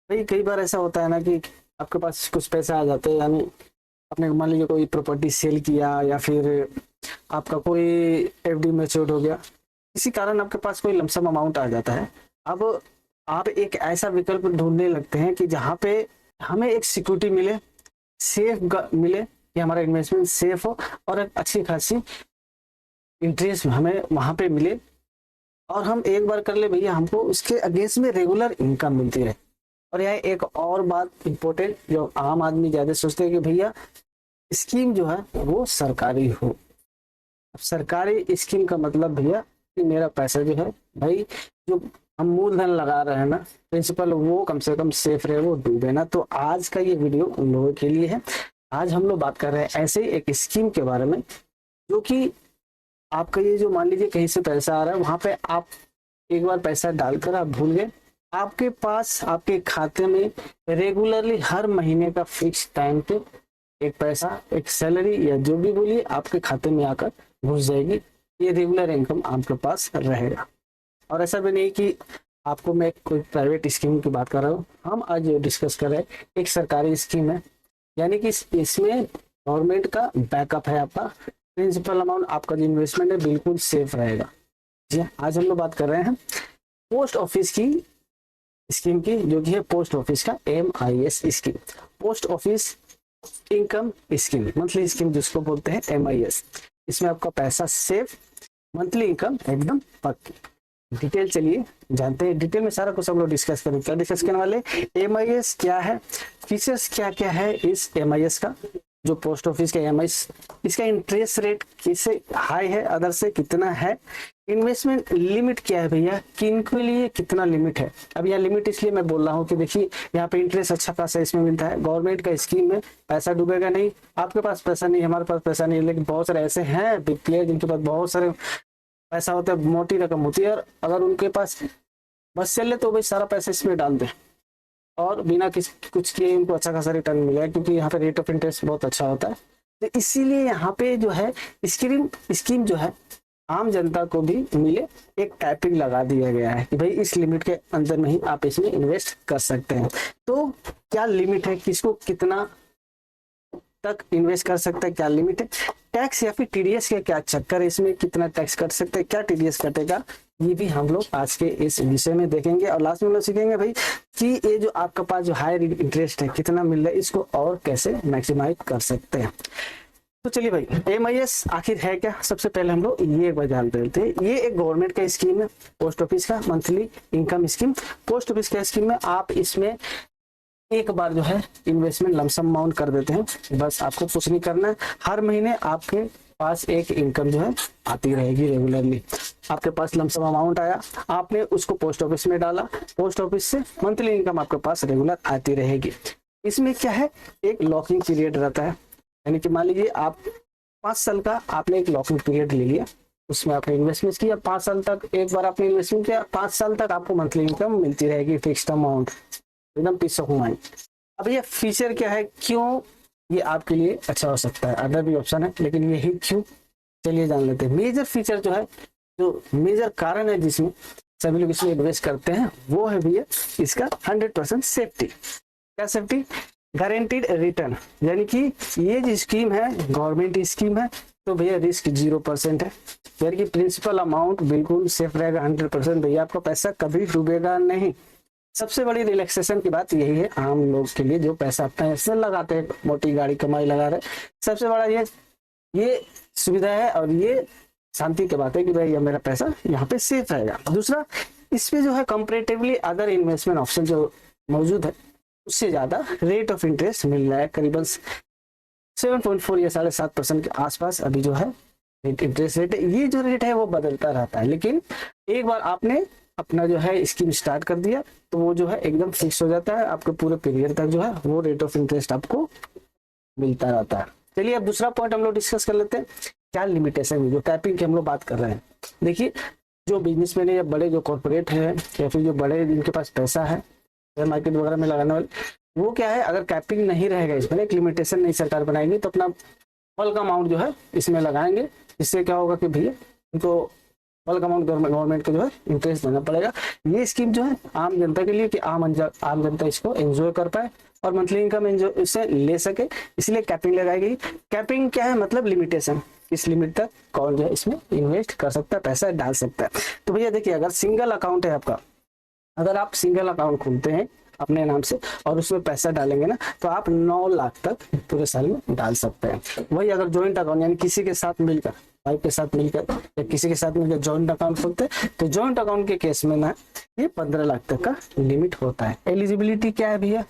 भाई कई बार ऐसा होता है ना कि आपके पास कुछ पैसा आ जाते हैं, यानी आपने मान लीजिए कोई प्रॉपर्टी सेल किया या फिर आपका कोई एफडी मैच्योर हो गया, इसी कारण आपके पास कोई लमसम अमाउंट आ जाता है। अब आप एक ऐसा विकल्प ढूंढने लगते हैं कि जहाँ पे हमें एक सिक्योरिटी मिले, सेफ मिले कि हमारा इन्वेस्टमेंट सेफ हो और एक अच्छी खासी इंटरेस्ट हमें वहां पे मिले, और हम एक बार कर ले भैया, हमको उसके अगेंस्ट में रेगुलर इनकम मिलती रहे। और यह एक और बात इंपॉर्टेंट जो आम आदमी ज्यादा सोचते हैं कि भैया स्कीम जो है वो सरकारी हो। अब सरकारी स्कीम का मतलब भैया कि मेरा पैसा जो है भाई, जो हम मूलधन लगा रहे हैं ना, प्रिंसिपल, वो कम से कम सेफ रहे, वो डूबे ना। तो आज का ये वीडियो उन लोगों के लिए है। आज हम लोग बात कर रहे हैं ऐसे ही एक स्कीम के बारे में, जो कि आपका ये जो मान लीजिए कहीं से पैसा आ रहा है, वहां पे आप एक बार पैसा डालकर आप भूल गए, आपके पास आपके खाते में रेगुलरली हर महीने का फिक्स टाइम पे एक पैसा, एक सैलरी या जो भी बोलिए, आपके खाते में आकर घुस जाएगी। ये रेगुलर इनकम आपके पास रहेगा। और ऐसा भी नहीं कि आपको मैं कोई प्राइवेट स्कीम की बात कर रहा हूँ, हम आज जो डिस्कस कर रहे हैं एक सरकारी स्कीम है, यानी कि इसमें गवर्नमेंट का बैकअप है। आपका प्रिंसिपल अमाउंट, आपका जो इन्वेस्टमेंट है बिल्कुल सेफ रहेगा। जी हाँ, आज हम लोग बात कर रहे हैं पोस्ट ऑफिस की स्कीम की, जो कि है पोस्ट ऑफिस का MIS scheme, post office income scheme, monthly scheme जिसको बोलते हैं MIS। इसमें आपका पैसा सेफ, मंथली इनकम एकदम पक्की। डिटेल चलिए जानते हैं, डिटेल में सारा कुछ हम लोग डिस्कस करेंगे। क्या डिस्कस करने वाले, MIS क्या है, फीचर्स क्या क्या है इस MIS का, जो पोस्ट ऑफिस का MIS, इसका इंटरेस्ट रेट किससे हाई है, अदर से कितना है, इन्वेस्टमेंट लिमिट क्या है भैया, किन के लिए कितना लिमिट है। अब यह लिमिट इसलिए मैं बोल रहा हूँ कि देखिए यहाँ पे इंटरेस्ट अच्छा खासा इसमें मिलता है। गवर्नमेंट का स्कीम में पैसा डूबेगा नहीं। आपके पास पैसा नहीं, हमारे पास पैसा नहीं, लेकिन बहुत सारे ऐसे हैं बिग प्लेयर जिनके पास बहुत सारे पैसा होता है, मोटी रकम होती है, और अगर उनके पास बस चल ले तो भाई सारा पैसा इसमें डाल दे और बिना कुछ किए उनको अच्छा खासा रिटर्न मिलेगा, क्योंकि यहाँ पे रेट ऑफ इंटरेस्ट बहुत अच्छा होता है। तो इसीलिए यहाँ पे जो है स्कीम स्कीम जो है आम जनता को भी मिले, एक टैपिंग लगा दिया गया है कि भाई इस लिमिट के अंदर में ही आप इसमें इन्वेस्ट कर सकते हैं। तो क्या लिमिट है, किसको कितना तक इन्वेस्ट कर सकता है, क्या लिमिट है, टैक्स या फिर TDS का क्या चक्कर है, इसमें कितना टैक्स कट सकते हैं, क्या TDS कटेगा, ये भी हम लोग आज के इस विषय में देखेंगे। और लास्ट में लोग सीखेंगे भाई कि ये जो आपके पास जो हायर इंटरेस्ट है कितना मिल रहा है, इसको और कैसे मैक्सिमाइज कर सकते हैं। तो चलिए भाई, MIS आखिर है क्या, सबसे पहले हम लोग ये एक बार जान लेते हैं। ये एक गवर्नमेंट का स्कीम है, पोस्ट ऑफिस का monthly income scheme. Post office का स्कीम में आप इसमें एक बार जो है इन्वेस्टमेंट लमसम अमाउंट कर देते हैं, बस आपको कुछ नहीं करना है। हर महीने आपके पास एक इनकम जो है आती रहेगी रेगुलरली। आपके पास लमसम अमाउंट आया, आपने उसको पोस्ट ऑफिस में डाला, पोस्ट ऑफिस से मंथली इनकम आपके पास रेगुलर आती रहेगी। इसमें क्या है, एक लॉकिंग पीरियड रहता है, यानी कि मान लीजिए आप 5 साल का आपने एक लॉकिंग पीरियड ले लिया, उसमें आपने इन्वेस्टमेंट किया 5 साल तक, एक बार आपने इन्वेस्टमेंट किया 5 साल तक आपको मंथली इनकम मिलती रहेगी, फिक्स्ड अमाउंट, एकदम पीस ऑफ माइंड। अब ये फीचर क्या है, क्यों ये आपके लिए अच्छा हो सकता है, अदर भी ऑप्शन है लेकिन ये ही क्यों, चलिए जान लेते हैं। मेजर फीचर जो है, जो मेजर कारण है जिसमें सभी लोग इसमें इन्वेस्ट करते हैं, वो है भैया इसका 100% सेफ्टी। क्या सेफ्टी, गारंटीड रिटर्न, यानी कि ये जो स्कीम है गवर्नमेंट स्कीम है, तो भैया रिस्क 0% है, यानी कि प्रिंसिपल अमाउंट बिल्कुल सेफ रहेगा 100%। भैया आपका पैसा कभी डूबेगा नहीं। सबसे बड़ी रिलैक्सेशन की बात यही है आम लोग के लिए, जो पैसा अपना इसमें लगाते हैं, मोटी गाड़ी कमाई लगा रहे, सबसे बड़ा ये सुविधा है और ये शांति की बात है कि भाई ये मेरा पैसा यहाँ पे सेफ रहेगा। दूसरा, इसमें जो है कंपेरेटिवली अदर इन्वेस्टमेंट ऑप्शन जो मौजूद है उससे ज्यादा रेट ऑफ इंटरेस्ट मिल रहा है, करीबन 7.4 या 7.5% के आसपास अभी जो है इंटरेस्ट रेट है। ये जो रेट है वो बदलता रहता है, लेकिन एक बार आपने अपना जो है स्कीम स्टार्ट कर दिया तो वो जो है एकदम फिक्स हो जाता है, आपके पूरे पीरियड तक जो है वो रेट ऑफ इंटरेस्ट आपको मिलता रहता है। चलिए अब दूसरा पॉइंट हम लोग डिस्कस कर लेते हैं, क्या लिमिटेशन है, जो टैपिंग की हम लोग बात कर रहे हैं। देखिए जो बिजनेसमैन है या बड़े जो कॉर्पोरेट है या फिर जो बड़े जिनके पास पैसा है शेयर मार्केट वगैरह में लगाने वाले, वो क्या है, अगर कैपिंग नहीं रहेगा, इसमें एक लिमिटेशन नहीं सरकार बनाएगी, तो अपना बल्क अमाउंट जो है इसमें लगाएंगे। इससे क्या होगा कि भैया उनको बल्क अमाउंट गवर्नमेंट को जो है इंटरेस्ट देना पड़ेगा। ये स्कीम जो है आम जनता के लिए कि आम जनता इसको एंजॉय कर पाए और मंथली इनकम इससे ले सके, इसलिए कैपिंग लगाई गई। कैपिंग क्या है, मतलब लिमिटेशन, किस लिमिट तक कौन जो है इसमें इन्वेस्ट कर सकता है, पैसा डाल सकता है। तो भैया देखिए, अगर सिंगल अकाउंट है आपका, अगर आप सिंगल अकाउंट खोलते हैं अपने नाम से और उसमें पैसा डालेंगे ना, तो आप 9 लाख तक पूरे साल में डाल सकते हैं। वही अगर जॉइंट अकाउंट यानी किसी के साथ मिलकर, वाइफ के साथ मिलकर या किसी के साथ मिलकर जॉइंट अकाउंट खोलते हैं, तो जॉइंट अकाउंट के केस में ना ये 15 लाख तक का लिमिट होता है। एलिजिबिलिटी क्या है भैया,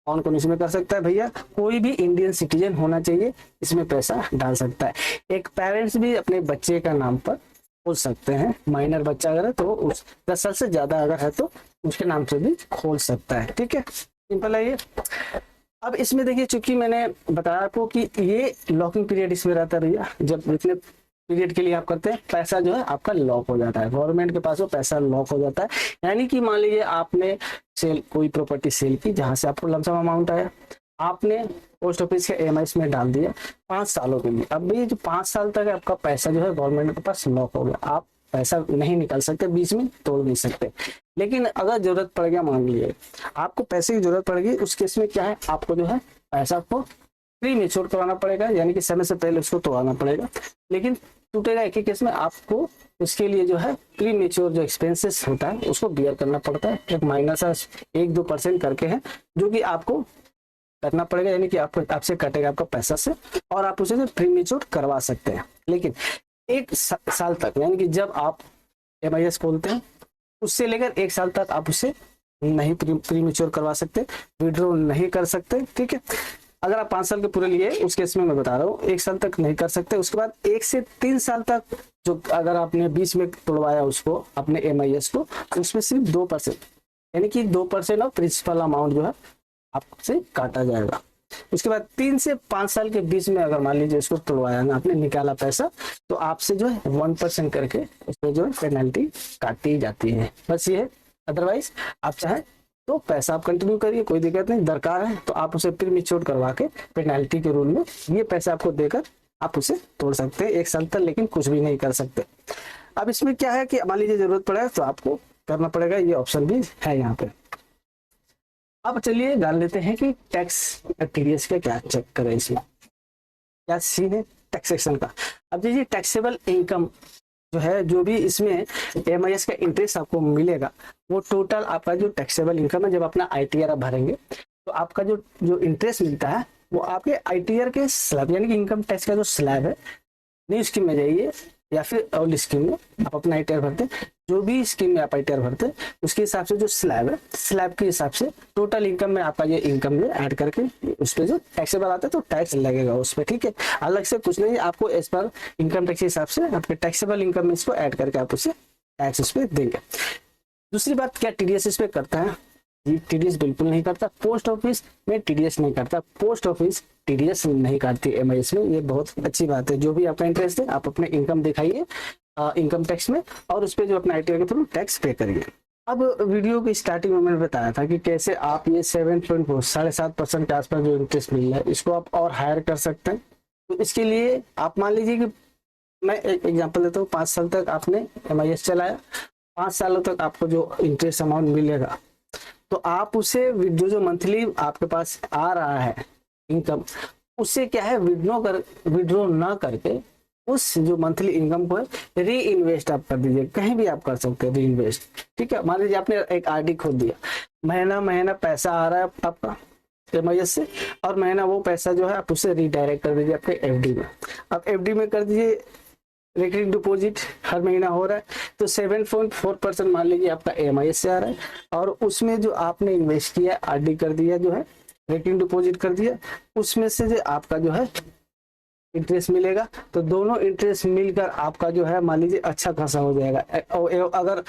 कौन कौन इसमें कर सकता है भैया, कोई भी इंडियन सिटीजन होना चाहिए इसमें पैसा डाल सकता है। एक पेरेंट्स भी अपने बच्चे का नाम पर खोल सकते हैं, माइनर बच्चा अगर है तो उस 10 साल से ज्यादा अगर है तो उसके नाम से भी खोल सकता है। ठीक है, सिंपल है ये। अब इसमें देखिए, चूंकि मैंने बताया आपको कि ये लॉकिंग पीरियड इसमें रहता है भैया, जब जितने पीरियड के लिए आप करते हैं पैसा जो है आपका लॉक हो जाता है, गवर्नमेंट के पास वो पैसा लॉक हो जाता है। यानी कि मान लीजिए आपने कोई प्रॉपर्टी सेल की जहां से आपको लमसम अमाउंट आया, आपने पोस्ट ऑफिस के EMIs में डाल दिया 5 सालों के लिए। अब ये जो 5 साल तक आपका पैसा जो है गवर्नमेंट के पास लॉक हो गया, आप पैसा नहीं निकाल सकते, बीच में तोड़ नहीं सकते। लेकिन अगर जरूरत पड़ गया, मान लीजिए आपको पैसे की जरूरत पड़ गई, उस केस में क्या है, आपको जो है पैसा को प्री मेच्योर करवाना पड़ेगा, यानी कि समय से पहले उसको तोड़ना पड़ेगा। लेकिन टूटेगा एक ही केस में, आपको उसके लिए जो है प्री मेच्योर जो एक्सपेंसेस होता है उसको बियर करना पड़ता है। एक माइनस 1-2% करके है जो कि आपको करना पड़ेगा, यानी कि आपसे कटेगा आपका पैसा से, और आप उसे प्री मेच्योर करवा सकते हैं। लेकिन 1 साल तक, यानी कि जब आप MIS खोलते हैं उससे लेकर 1 साल तक आप उसे नहीं प्री मेच्योर करवा सकते, विड्रॉ नहीं कर सकते। ठीक है, अगर आप 5 साल के पूरे लिए उस केस में मैं बता रहा हूँ 1 साल तक नहीं कर सकते। उसके बाद 1 से 3 साल तक जो अगर आपने बीच में तोड़वाया उसको अपने MIS को, उसमें सिर्फ 2%, यानी कि 2% ऑफ प्रिंसिपल अमाउंट जो है आपसे काटा जाएगा। उसके बाद 3 से 5 साल के बीच में अगर मान लीजिए इसको तोड़वाया ना, आपने निकाला पैसा, तो आपसे जो है 1% करके उसमें जो है पेनल्टी काटी जाती है, बस ये है। अदरवाइज आप चाहे तो पैसा आप कंटिन्यू करिए, कोई दिक्कत नहीं। दरकार है तो आप उसे प्री मेच्योर करवा के पेनल्टी के रूल में ये पैसा आपको देकर आप उसे तोड़ सकते हैं 1 साल तक, लेकिन कुछ भी नहीं कर सकते। अब इसमें क्या है कि मान लीजिए जरूरत पड़े तो आपको करना पड़ेगा, ये ऑप्शन भी है यहाँ पे। अब चलिए जान लेते हैं कि टैक्स TDS का क्या चेक करें, इसमें क्या सीन है टैक्सेशन का। अब देखिए, टैक्सेबल इनकम जो है, जो भी इसमें MIS का इंटरेस्ट आपको मिलेगा, वो टोटल आपका जो टैक्सेबल इनकम है, जब अपना ITR आप भरेंगे तो आपका जो इंटरेस्ट मिलता है वो आपके ITR के स्लैब, यानी कि इनकम टैक्स का जो स्लैब है, न्यू स्कीम में जाइए या फिर ओल्ड स्कीम में आप अपना ITR भरते हैं, जो भी स्कीम में आप ITR भरते हैं उसके हिसाब से जो स्लैब है, स्लैब के हिसाब से टोटल इनकम में आपका ये इनकम जो ऐड करके उस पर जो टैक्सेबल आता है तो टैक्स लगेगा उस पर। ठीक है, अलग से कुछ नहीं, आपको एज पर इनकम टैक्स के हिसाब से आपके टैक्सेबल इनकम में इसको ऐड करके आप उसे टैक्स उस पर देंगे। दूसरी बात, क्या TDS इस पे करता है? TDS बिल्कुल नहीं करता। पोस्ट ऑफिस में TDS नहीं करता, पोस्ट ऑफिस TDS नहीं काटती MIS में, ये बहुत अच्छी बात है। जो भी आपका इंटरेस्ट है आप अपने इनकम दिखाइए इनकम टैक्स में, और उस पर जो अपना ITR के थ्रू टैक्स पे करिए। अब वीडियो की स्टार्टिंग में मैंने बताया था कि कैसे आप ये 7.4 के आसपास जो इंटरेस्ट मिल रहा है इसको आप और हायर कर सकते हैं। तो इसके लिए आप मान लीजिए कि मैं एक एग्जांपल देता हूँ, 5 साल तक आपने MIS चलाया, 5 सालों तक आपको जो इंटरेस्ट अमाउंट मिलेगा, तो आप उसे जो मंथली आपके पास आ रहा है इनकम, उससे क्या है, विड्रॉ ना करके उस जो मंथली इनकम को री इन्वेस्ट आप कर दीजिए, कहीं भी आप कर सकते हैं री इन्वेस्ट। ठीक है, मान लीजिए आपने एक RD खोल दिया, महीना पैसा आ रहा है आपका MIS से, और महीना वो पैसा जो है आप उसे रीडायरेक्ट कर दीजिए आपके FD में। अब FD में कर दीजिए, रिकरिंग डिपॉजिट हर महीना हो रहा है, तो 7.4% मान लीजिए आपका MIS से आ रहा है, और उसमें जो आपने इन्वेस्ट किया RD कर दिया, जो है रिकरिंग डिपॉजिट कर दिया, उसमें से जो आपका जो है इंटरेस्ट मिलेगा, तो दोनों इंटरेस्ट मिलकर आपका जो है मान लीजिए अच्छा खासा हो जाएगा। अगर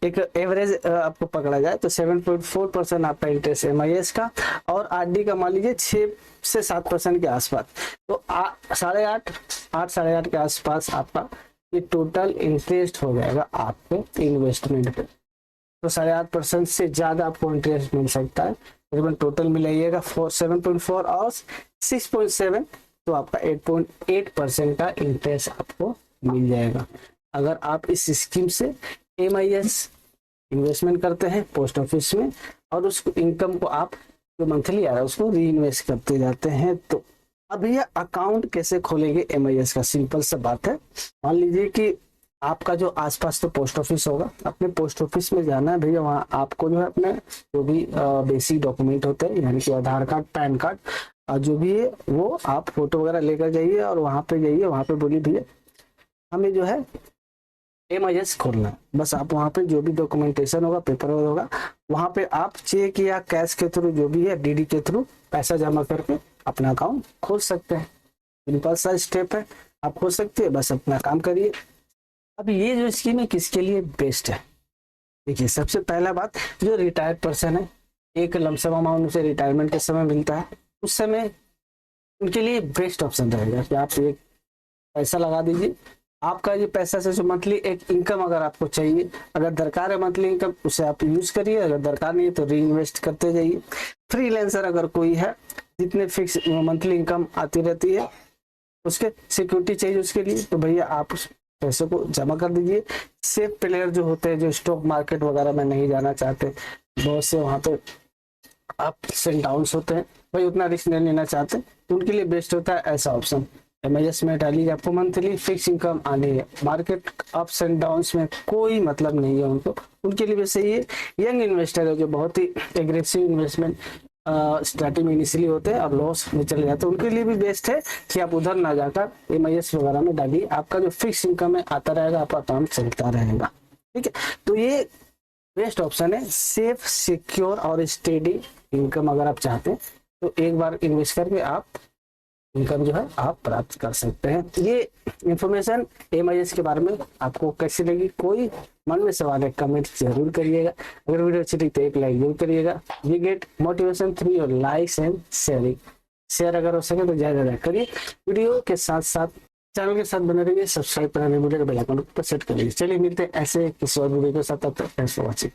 एक एवरेज आपको पकड़ा जाए तो 7.4% आपका इंटरेस्ट MIS का, और RD का मान लीजिए 6 से 7% के आसपास, तो 8.5 के आसपास आपका ये टोटल इंटरेस्ट हो जाएगा आपके इन्वेस्टमेंट पे। तो 8.5% से ज्यादा आपको इंटरेस्ट मिल सकता है, तकरीबन टोटल मिलाइएगा 7.4 और 6.7, तो आपका 8.8% का इंटरेस्ट आपको मिल जाएगा। अगर आप इस स्कीम से MIS इन्वेस्टमेंट करते हैं पोस्ट ऑफिस में और उस इनकम को आप जो मंथली आ रहा है उसको री इन्वेस्ट करते जाते हैं। तो अब ये अकाउंट कैसे खोलेंगे MIS का, सिंपल सा बात है। मान लीजिए कि आपका जो आसपास तो पोस्ट ऑफिस होगा, अपने पोस्ट ऑफिस में जाना है भैया, वहाँ आपको जो है अपने जो भी बेसिक डॉक्यूमेंट होते हैं यानी कि आधार कार्ड, पैन कार्ड, जो भी है वो आप फोटो वगैरह लेकर जाइए और वहाँ पे जाइए, वहाँ पे बोलिए भैया हमें जो है MIS खोलना है। बस आप वहाँ पे जो भी डॉक्यूमेंटेशन होगा, पेपर होगा, वहाँ पे आप चेक या कैश के थ्रू जो भी है DD के थ्रू पैसा जमा करके अपना अकाउंट खोल सकते हैं। सिंपल सा स्टेप है, आप खोल सकते हैं, बस अपना काम करिए। अब ये जो स्कीम है किसके लिए बेस्ट है? देखिए, सबसे पहला बात, जो रिटायर्ड पर्सन है, एक लमसम अमाउंट उसे रिटायरमेंट के समय मिलता है, उस समय उनके लिए बेस्ट ऑप्शन रहेगा कि आप एक पैसा लगा दीजिए। आपका ये पैसा से जो मंथली एक इनकम अगर आपको चाहिए, अगर दरकार है मंथली इनकम, उसे आप यूज करिए, अगर दरकार नहीं है तो री इन्वेस्ट करते जाइए। फ्रीलांसर अगर कोई है, जितने फिक्स मंथली इनकम आती रहती है, उसके सिक्योरिटी चाहिए उसके लिए, तो भैया आप उस पैसे को जमा कर दीजिए। सेफ प्लेयर जो होते हैं, जो स्टॉक मार्केट वगैरह में नहीं जाना चाहते, बहुत से वहाँ पे अप्स एंड डाउन्स होते हैं, भाई उतना रिस्क नहीं लेना चाहते, तो उनके लिए बेस्ट होता है ऐसा ऑप्शन। MIS में डालिए, आपको मंथली फिक्स इनकम आनी है, मार्केट अप्स एंड डाउन्स में कोई मतलब नहीं है उनको, उनके लिए भी सही है। यंग इन्वेस्टर है जो बहुत ही एग्रेसिव इन्वेस्टमेंट स्टार्टिंग में इनिशियली होते हैं और लॉस में चले जाते हैं, उनके लिए भी बेस्ट है कि आप उधर ना जाकर MIS वगैरह में डालिए, आपका जो फिक्स इनकम है आता रहेगा, आपका काम चलता रहेगा। ठीक है, तो ये बेस्ट ऑप्शन है, सेफ, सिक्योर और स्टेडी इनकम अगर आप चाहते हैं तो एक बार इन्वेस्ट करके आप इनकम जो है आप प्राप्त कर सकते हैं। ये इंफॉर्मेशन MIS के बारे में आपको कैसी लगी? कोई मन में सवाल है कमेंट जरूर करिएगा। अगर वीडियो अच्छी लगी तो एक लाइक जरूर करिएगा। We get motivation through your likes and sharing. Share अगर हो सके तो ज्यादा करिए। वीडियो के साथ साथ चैनल के साथ बने रहिए, सब्सक्राइब कराने वीडियो के बेल आइकन पर सेट करिए। चलिए मिलते हैं ऐसे किसी और वीडियो के साथ, तब तक थैंक्स फॉर वॉचिंग।